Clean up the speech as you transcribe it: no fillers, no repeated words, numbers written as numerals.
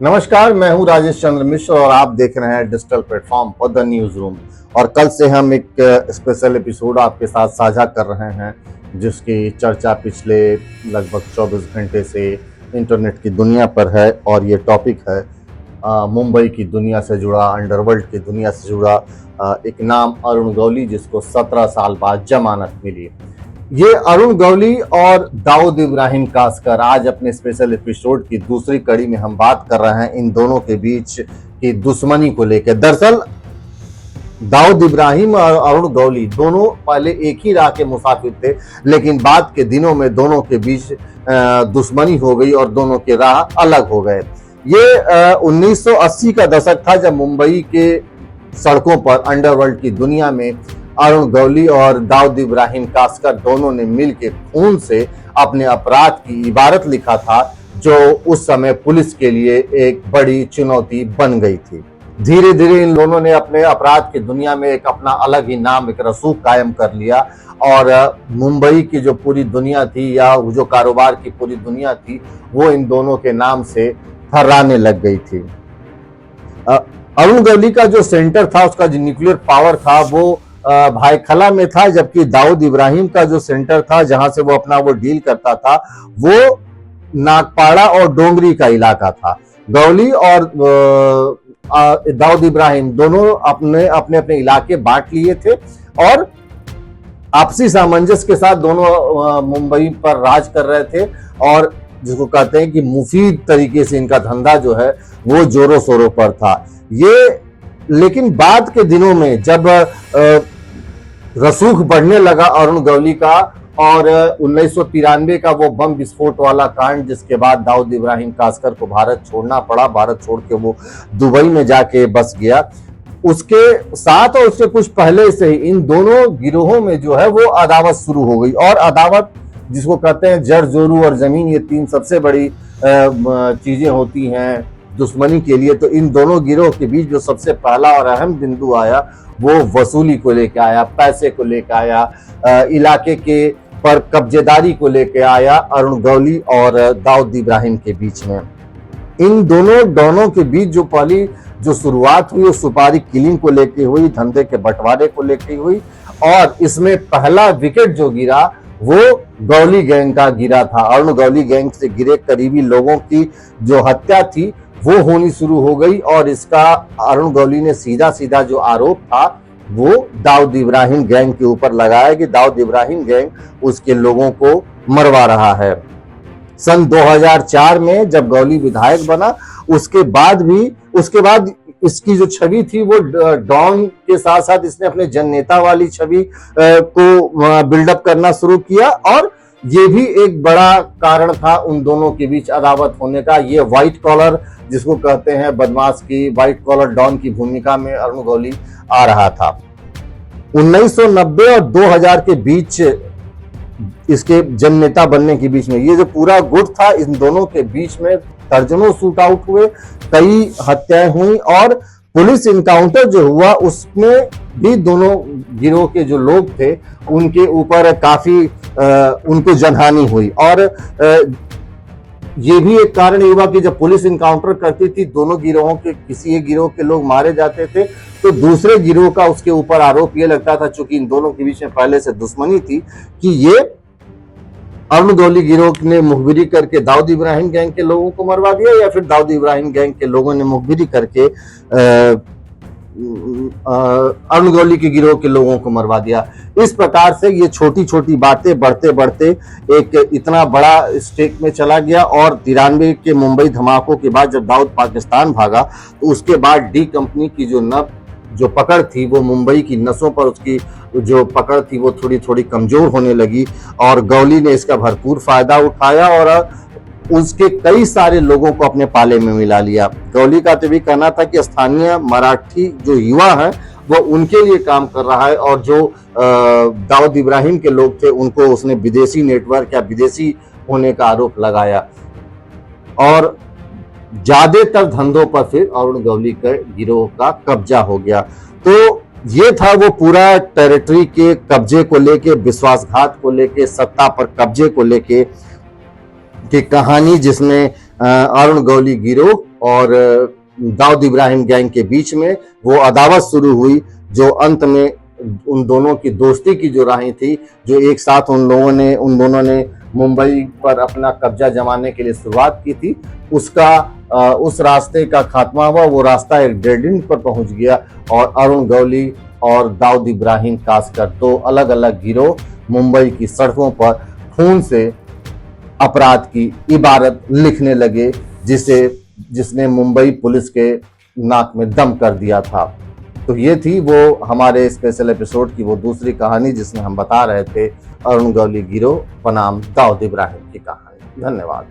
नमस्कार, मैं हूं राजेश चंद्र मिश्र और आप देख रहे हैं डिजिटल प्लेटफॉर्म पर द न्यूज रूम। और कल से हम एक स्पेशल एपिसोड आपके साथ साझा कर रहे हैं जिसकी चर्चा पिछले लगभग 24 घंटे से इंटरनेट की दुनिया पर है। और ये टॉपिक है मुंबई की दुनिया से जुड़ा, अंडरवर्ल्ड की दुनिया से जुड़ा एक नाम अरुण गौली, जिसको 17 साल बाद जमानत मिली। ये अरुण गौली और दाऊद इब्राहिम कासकर आज अपने स्पेशल एपिसोड की दूसरी कड़ी में हम बात कर रहे हैं इन दोनों के बीच की दुश्मनी को लेकर। दरअसल दाऊद इब्राहिम और अरुण गौली दोनों पहले एक ही राह के मुसाफिर थे, लेकिन बाद के दिनों में दोनों के बीच दुश्मनी हो गई और दोनों के राह अलग हो गए। ये 1980 का दशक था जब मुंबई के सड़कों पर अंडरवर्ल्ड की दुनिया में अरुण गौली और दाऊद इब्राहिम कासकर दोनों ने मिलकर खून से अपने अपराध की इबारत लिखा था, जो उस समय पुलिस के लिए एक बड़ी चुनौती बन गई थी। धीरे धीरे इन दोनों ने अपने अपराध की दुनिया में एक अपना अलग ही नाम, एक रसूख कायम कर लिया और मुंबई की जो पूरी दुनिया थी या जो कारोबार की पूरी दुनिया थी वो इन दोनों के नाम से थर्राने लग गई थी। अरुण गौली का जो सेंटर था, उसका जो न्यूक्लियर पावर था वो भाईखला में था, जबकि दाऊद इब्राहिम का जो सेंटर था जहां से वो अपना डील करता था वो नागपाड़ा और डोंगरी का इलाका था। गौली और दाऊद इब्राहिम दोनों अपने अपने इलाके बांट लिए थे और आपसी सामंजस्य के साथ दोनों मुंबई पर राज कर रहे थे और जिसको कहते हैं कि मुफीद तरीके से इनका धंधा जो है वो जोरों शोरों पर था। ये लेकिन बाद के दिनों में जब रसूख बढ़ने लगा अरुण गौली का और 1993 का वो बम विस्फोट वाला कांड, जिसके बाद दाऊद इब्राहिम कासकर को भारत छोड़ना पड़ा, भारत छोड़ के वो दुबई में जाके बस गया, उसके साथ और उससे कुछ पहले से ही इन दोनों गिरोहों में जो है वो अदावत शुरू हो गई। और अदावत जिसको कहते हैं जड़ जोरू और जमीन, ये तीन सबसे बड़ी चीजें होती हैं दुश्मनी के लिए। तो इन दोनों गिरोह के बीच जो सबसे पहला और अहम बिंदु आया वो वसूली को लेकर आया, पैसे को लेकर आया, इलाके के पर कब्जेदारी को लेकर आया अरुण गौली और दाऊद इब्राहिम के बीच में। इन दोनों के बीच जो पहली जो शुरुआत हुई वो सुपारी किलिंग को लेकर हुई, धंधे के बंटवारे को लेकर हुई और इसमें पहला विकेट जो गिरा वो गौली गैंग का गिरा था। अरुण गौली गैंग से गिरे करीबी लोगों की जो हत्या थी वो होनी शुरू हो गई और इसका अरुण गौली ने सीधा जो आरोप था वो दाऊद इब्राहिम गैंग के ऊपर लगाया कि दाऊद इब्राहिम गैंग उसके लोगों को मरवा रहा है। सन 2004 में जब गौली विधायक बना उसके बाद इसकी जो छवि थी वो डॉन के साथ साथ इसने अपने जननेता वाली छवि को बिल्डअप करना शुरू किया और ये भी एक बड़ा कारण था उन दोनों के बीच अदावत होने का। ये व्हाइट कॉलर जिसको कहते हैं बदमाश की, व्हाइट कॉलर डॉन की भूमिका में अरुण गौली आ रहा था। 1990 और 2000 के बीच इसके जननेता बनने के बीच में ये जो पूरा गुट था, इन दोनों के बीच में दर्जनों शूट आउट हुए, कई हत्याएं हुई और पुलिस इनकाउंटर जो हुआ उसमें भी दोनों गिरोह के जो लोग थे उनके ऊपर काफी उनको जनहानि हुई। और ये भी एक कारण हुआ कि जब पुलिस इनकाउंटर करती थी दोनों गिरोहों के किसी एक गिरोह के लोग मारे जाते थे तो दूसरे गिरोह का उसके ऊपर आरोप ये लगता था, चूंकि इन दोनों के बीच में पहले से दुश्मनी थी, कि ये अरुण गौली गिरोह ने मुखबिरी करके दाऊद इब्राहिम गैंग के लोगों को मरवा दिया या फिर दाऊद इब्राहिम गैंग के लोगों ने मुखबिरी करके अरुण गौली के गिरोह के लोगों को मरवा दिया। इस प्रकार से ये छोटी छोटी बातें बढ़ते बढ़ते एक इतना बड़ा स्टेक में चला गया और 93 के मुंबई धमाकों के बाद जब दाऊद पाकिस्तान भागा तो उसके बाद डी कंपनी की जो पकड़ थी वो मुंबई की नसों पर उसकी जो पकड़ थी वो थोड़ी थोड़ी कमजोर होने लगी और गौली ने इसका भरपूर फायदा उठाया और उसके कई सारे लोगों को अपने पाले में मिला लिया। गौली का तो भी कहना था कि स्थानीय मराठी जो युवा हैं वो उनके लिए काम कर रहा है और जो दाऊद इब्राहिम के लोग थे उनको उसने विदेशी नेटवर्क या विदेशी होने का आरोप लगाया और ज्यादातर धंधों पर फिर अरुण गौली के गिरोह का कब्जा हो गया। तो ये था वो पूरा टेरिटरी के कब्जे को लेके, विश्वासघात को लेके, सत्ता पर कब्जे को लेके की कहानी, जिसमें अरुण गौली गिरोह और दाऊद इब्राहिम गैंग के बीच में वो अदावत शुरू हुई, जो अंत में उन दोनों की दोस्ती की जो राहें थी, जो एक साथ उन दोनों ने मुंबई पर अपना कब्जा जमाने के लिए शुरुआत की थी, उस रास्ते का खात्मा हुआ। वो रास्ता एक डेड एंड पर पहुंच गया और अरुण गौली और दाऊद इब्राहिम कासकर दो अलग अलग गिरोह मुंबई की सड़कों पर खून से अपराध की इबारत लिखने लगे, जिसने मुंबई पुलिस के नाक में दम कर दिया था। तो ये थी वो हमारे स्पेशल एपिसोड की वो दूसरी कहानी, जिसमें हम बता रहे थे अरुण गौली गिरोह बनाम दाऊद इब्राहिम की कहानी। धन्यवाद।